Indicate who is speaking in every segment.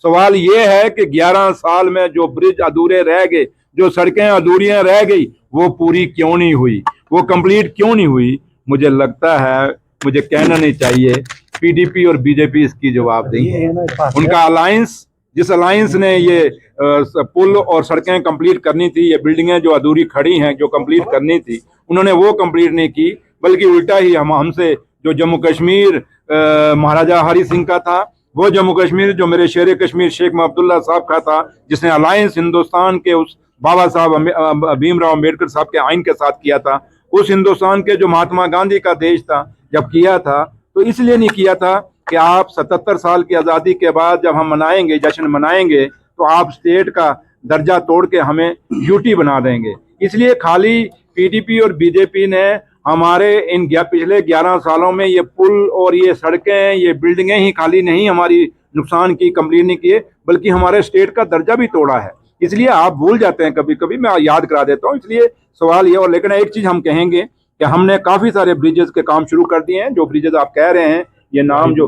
Speaker 1: सवाल ये है कि 11 साल में जो ब्रिज अधूरे रह गए, जो सड़कें अधूरियां रह गई, वो पूरी क्यों नहीं हुई, वो कंप्लीट क्यों नहीं हुई? मुझे लगता है, मुझे कहना नहीं चाहिए, पीडीपी और बीजेपी इसकी जवाबदेही है। उनका अलायंस, जिस अलायंस ने ये पुल और सड़कें कंप्लीट करनी थी, ये बिल्डिंगें जो अधूरी खड़ी हैं जो कंप्लीट करनी थी, उन्होंने वो कंप्लीट नहीं की, बल्कि उल्टा ही हमसे जो जम्मू कश्मीर महाराजा हरि सिंह का था, वो जम्मू कश्मीर जो मेरे शेर कश्मीर शेख अब्दुल्ला साहब का था, जिसने अलायंस हिंदुस्तान के उस बाबा साहब भीमराव अम्बेडकर साहब के आइन के साथ किया था, उस हिंदुस्तान के जो महात्मा गांधी का देश था, जब किया था तो इसलिए नहीं किया था कि आप 77 साल की आज़ादी के बाद जब हम मनाएंगे, जश्न मनाएंगे, तो आप स्टेट का दर्जा तोड़ के हमें यूटी बना देंगे। इसलिए खाली पीडीपी और बीजेपी ने हमारे इन पिछले 11 सालों में ये पुल और ये सड़कें, ये बिल्डिंगें ही खाली नहीं हमारी नुकसान की, कंप्लीट नहीं किए, बल्कि हमारे स्टेट का दर्जा भी तोड़ा है। इसलिए आप भूल जाते हैं कभी कभी, मैं याद करा देता हूँ। इसलिए सवाल ये, और लेकिन एक चीज हम कहेंगे कि हमने काफी सारे ब्रिजेस के काम शुरू कर दिए हैं। जो ब्रिजेस आप कह रहे हैं, ये नाम जो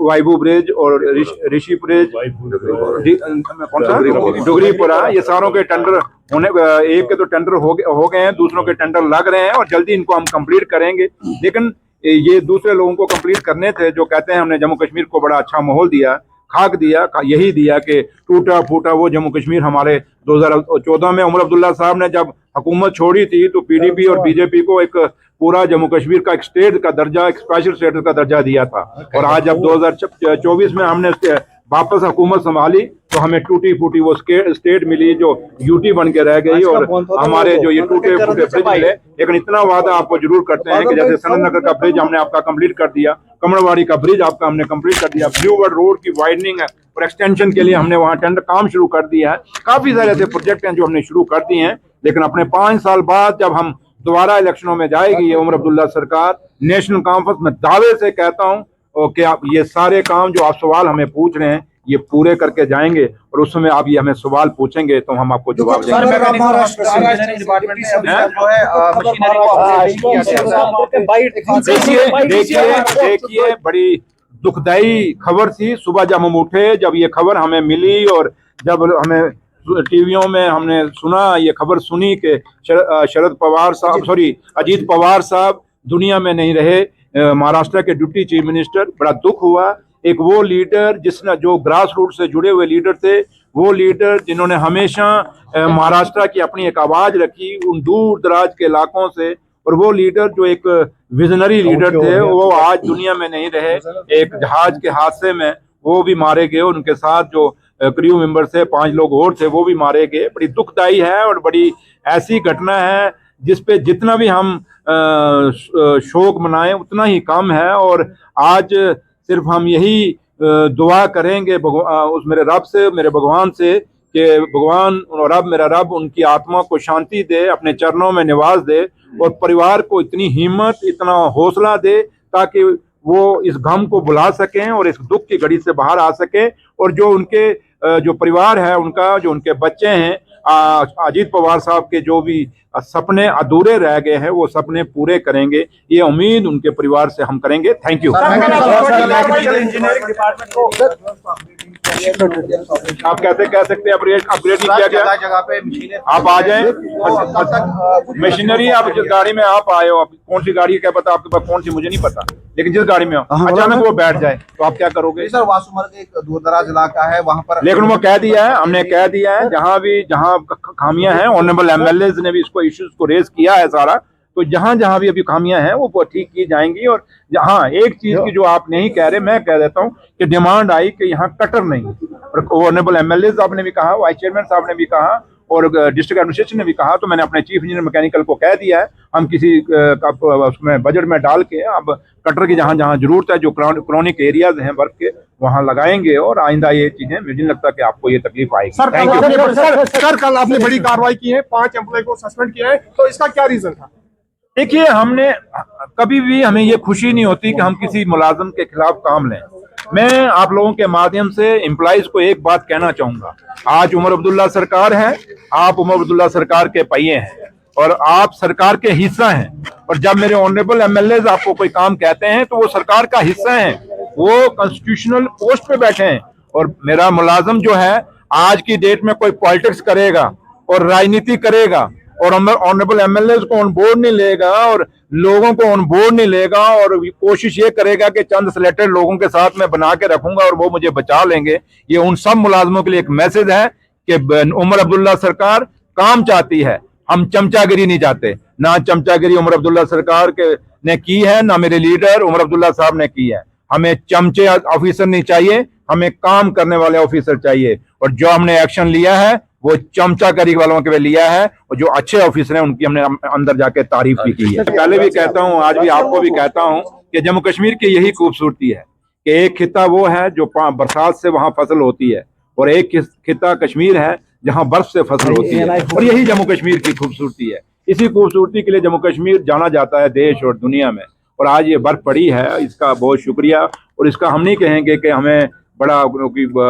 Speaker 1: वाइबू ब्रिज और ऋषि ब्रिज, कौन सा डुगरीपुरा, ये सारों के टेंडर होने, एक के तो टेंडर हो गए हैं, दूसरों के टेंडर लग रहे हैं और जल्दी इनको हम कंप्लीट करेंगे। लेकिन ये दूसरे लोगों को कंप्लीट करने थे जो कहते हैं हमने जम्मू कश्मीर को बड़ा अच्छा माहौल दिया, खाक दिया, यही दिया कि टूटा फूटा वो जम्मू कश्मीर हमारे 2014 में उमर अब्दुल्ला साहब ने जब हुकूमत छोड़ी थी तो पीडीपी और बीजेपी को एक पूरा जम्मू कश्मीर का एक स्टेट का दर्जा, एक स्पेशल स्टेटस का दर्जा दिया था। और आज जब 2024 में हमने वापस हुकूमत संभाली तो हमें टूटी फूटी वो स्टेट मिली जो यूटी बन के रह गई, और हमारे जो ये टूटे फूटे ब्रिज मिले। लेकिन इतना वादा आपको जरूर करते हैं कि जैसे सनत नगर का ब्रिज हमने आपका कंप्लीट कर दिया, कमरवाड़ी का ब्रिज आपका हमने कंप्लीट कर दिया, ब्लू वर्ल्ड रोड की वाइडनिंग है और एक्सटेंशन के लिए हमने वहाँ टेंडर काम शुरू कर दिया है। काफी सारे ऐसे प्रोजेक्ट हैं जो हमने शुरू कर दिए हैं। लेकिन अपने 5 साल बाद जब हम दोबारा इलेक्शनों में जाएगी ये उमर अब्दुल्ला सरकार, नेशनल कॉन्फ्रेंस में दावे से कहता हूँ कि आप ये सारे काम जो आप सवाल हमें पूछ रहे हैं ये पूरे करके जाएंगे, और उस समय आप ये हमें सवाल पूछेंगे तो हम आपको जवाब देंगे। देखिए, बड़ी दुखदाई खबर थी सुबह जब हम उठे, जब ये खबर हमें मिली और जब हमें टीवियों में हमने सुना, ये खबर सुनी कि शरद पवार साहब, सॉरी अजीत पवार साहब दुनिया में नहीं रहे, महाराष्ट्र के डिप्टी चीफ मिनिस्टर। बड़ा दुख हुआ। एक वो लीडर जिसने, जो ग्रास रूट से जुड़े हुए लीडर थे, वो लीडर जिन्होंने हमेशा महाराष्ट्र की अपनी एक आवाज रखी उन दूर दराज के इलाकों से, और वो लीडर जो एक विजनरी लीडर थे, वो आज दुनिया में नहीं रहे। एक जहाज के हादसे में वो भी मारे गए, उनके साथ जो क्रू मेंबर थे 5 लोग और थे वो भी मारे गए। बड़ी दुखदाई है और बड़ी ऐसी घटना है जिसपे जितना भी हम शोक मनाएं उतना ही कम है। और आज सिर्फ हम यही दुआ करेंगे उस मेरे रब से, मेरे भगवान से, कि भगवान और रब, मेरा रब उनकी आत्मा को शांति दे, अपने चरणों में निवास दे, और परिवार को इतनी हिम्मत, इतना हौसला दे ताकि वो इस गम को भुला सकें और इस दुख की घड़ी से बाहर आ सकें। और जो उनके जो परिवार है उनका, जो उनके बच्चे हैं, अजीत पवार साहब के जो भी सपने अधूरे रह गए हैं वो सपने पूरे करेंगे, ये उम्मीद उनके परिवार से हम करेंगे। Thank you. आप कैसे कह सकते हैं अपग्रेड नहीं किया गया? आप आ जाएं, मशीनरी आप जिस गाड़ी में आप आए हो, कौन सी गाड़ी क्या पता आपके पास, कौन सी मुझे नहीं पता, लेकिन जिस गाड़ी में हो अचानक वो बैठ जाए तो आप क्या करोगे?
Speaker 2: सर, वासुमर्ग एक दूरदराज इलाका है, वहाँ पर,
Speaker 1: लेकिन वो कह दिया है, हमने कह दिया है, जहाँ खामियां हैं, ऑनरेबल एमएलएज ने भी इसको इश्यूज को रेज किया है सारा, तो जहां जहां भी अभी खामियां हैं वो ठीक की जाएंगी। और जहां एक चीज की जो आप नहीं कह रहे, मैं कह देता हूं कि डिमांड आई कि यहाँ कटर नहीं, और ऑनरेबल एमएलए साहब ने भी कहा, वाइस चेयरमैन साहब ने भी कहा, और डिस्ट्रिक्ट एडमिनिस्ट्रेशन ने भी कहा। तो मैंने अपने चीफ इंजीनियर मैकेनिकल को कह दिया है, हम किसी उसमें बजट में डाल के अब कटर की जहां जहां जरूरत है, जो क्रॉनिक एरियाज हैं वर्क के, वहां लगाएंगे। और आइंदा ये चीजें, मुझे नहीं लगता कि आपको ये तकलीफ आएगी।
Speaker 3: सर, कल आपने बड़ी कार्रवाई की है, 5 एम्प्लॉय को सस्पेंड किया है, तो इसका क्या रीजन था?
Speaker 1: देखिए, हमने कभी भी, हमें ये खुशी नहीं होती कि हम किसी मुलाजिम के खिलाफ काम लें। मैं आप लोगों के माध्यम से एम्प्लॉइज को एक बात कहना चाहूंगा, आज उमर अब्दुल्ला सरकार है, आप उमर अब्दुल्ला सरकार के पहिए हैं और आप सरकार के हिस्सा हैं। और जब मेरे ऑनरेबल एमएलए आपको कोई काम कहते हैं तो वो सरकार का हिस्सा हैं, वो कॉन्स्टिट्यूशनल पोस्ट पे बैठे हैं और मेरा मुलाजिम जो है आज की डेट में कोई पॉलिटिक्स करेगा और राजनीति करेगा और ऑनरेबल एमएलए को ऑन बोर्ड नहीं लेगा और लोगों को ऑन बोर्ड नहीं लेगा और कोशिश ये करेगा कि चंद सिलेक्टेड लोगों के साथ मैं बना के रखूंगा और वो मुझे बचा लेंगे, ये उन सब मुलाजमों के लिए एक मैसेज है कि उमर अब्दुल्ला सरकार काम चाहती है, हम चमचागिरी नहीं चाहते। ना चमचागिरी उमर अब्दुल्ला सरकार के ने की है, ना मेरे लीडर उमर अब्दुल्ला साहब ने की है। हमें चमचे ऑफिसर नहीं चाहिए, हमें काम करने वाले ऑफिसर चाहिए। और जो हमने एक्शन लिया है वो चमचागिरी वालों के लिए लिया है और जो अच्छे ऑफिसर हैं उनकी हमने अंदर जाके तारीफ भी की है। पहले भी कहता हूं, आज भी आपको भी कहता हूं कि जम्मू कश्मीर की यही खूबसूरती है कि एक खिता वो है जो बरसात से वहां फसल होती है और एक खिता कश्मीर है जहां बर्फ से फसल होती है, और यही जम्मू कश्मीर की खूबसूरती है। इसी खूबसूरती के लिए जम्मू कश्मीर जाना जाता है देश और दुनिया में। और आज ये बर्फ पड़ी है, इसका बहुत शुक्रिया। और इसका हम नहीं कहेंगे कि हमें बड़ा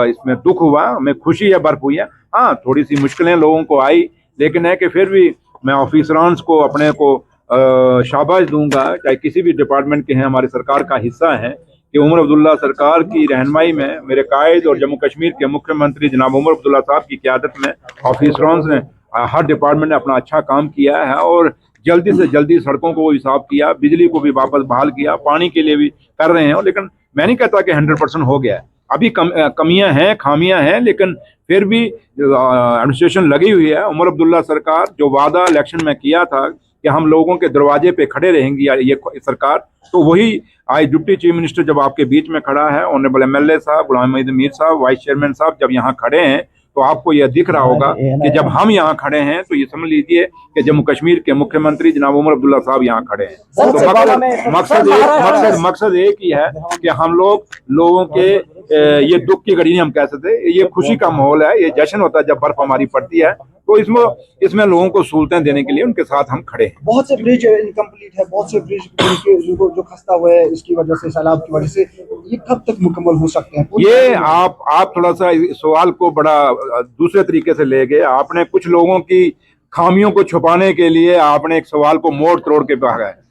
Speaker 1: इसमें दुख हुआ, हमें खुशी है बर्फ हुई है। हाँ, थोड़ी सी मुश्किलें लोगों को आई, लेकिन है कि फिर भी मैं ऑफिसरान को अपने को शाबाश दूंगा, चाहे किसी भी डिपार्टमेंट के हैं, हमारी सरकार का हिस्सा है, कि उमर अब्दुल्ला सरकार की रहनुमाई में मेरे कायद और जम्मू कश्मीर के मुख्यमंत्री जनाब उमर अब्दुल्ला साहब की क़यादत में ऑफिसरान ने हर डिपार्टमेंट ने अपना अच्छा काम किया है और जल्दी से जल्दी सड़कों को हिसाब किया, बिजली को भी वापस बहाल किया, पानी के लिए भी कर रहे हैं। लेकिन मैं नहीं कहता कि 100% हो गया है, अभी कमियां हैं, खामियां हैं, लेकिन फिर भी एडमिनिस्ट्रेशन लगी हुई है। उमर अब्दुल्ला सरकार जो वादा इलेक्शन में किया था कि हम लोगों के दरवाजे पे खड़े रहेंगी ये सरकार, तो वही आज डिप्टी चीफ मिनिस्टर जब आपके बीच में खड़ा है, ऑनरेबल एमएलए साहब गुलाम मोहम्मद मीर साहब, वाइस चेयरमैन साहब जब यहाँ खड़े हैं, तो आपको यह दिख रहा होगा कि जब हम यहाँ खड़े हैं तो ये समझ लीजिए कि जम्मू कश्मीर के मुख्यमंत्री जनाब उमर अब्दुल्ला साहब यहाँ खड़े हैं। तो मकसद एक ही है कि हम लोगों के ये दुख की घड़ी नहीं हम कह सकते, ये खुशी का माहौल है, ये जश्न होता है जब बर्फ हमारी पड़ती है। तो इसमें लोगों को सहूलतें देने के लिए उनके साथ हम खड़े हैं।
Speaker 4: बहुत से ब्रिज इनकम्प्लीट है, बहुत से ब्रिज जो खस्ता हुए है इसकी वजह से, सैलाब की वजह से, ये कब तक मुकम्मल हो सकते हैं?
Speaker 1: ये आप थोड़ा सा सवाल को बड़ा दूसरे तरीके से ले गए। आपने कुछ लोगों की खामियों को छुपाने के लिए आपने एक सवाल को मोड़ तोड़ के भागा है।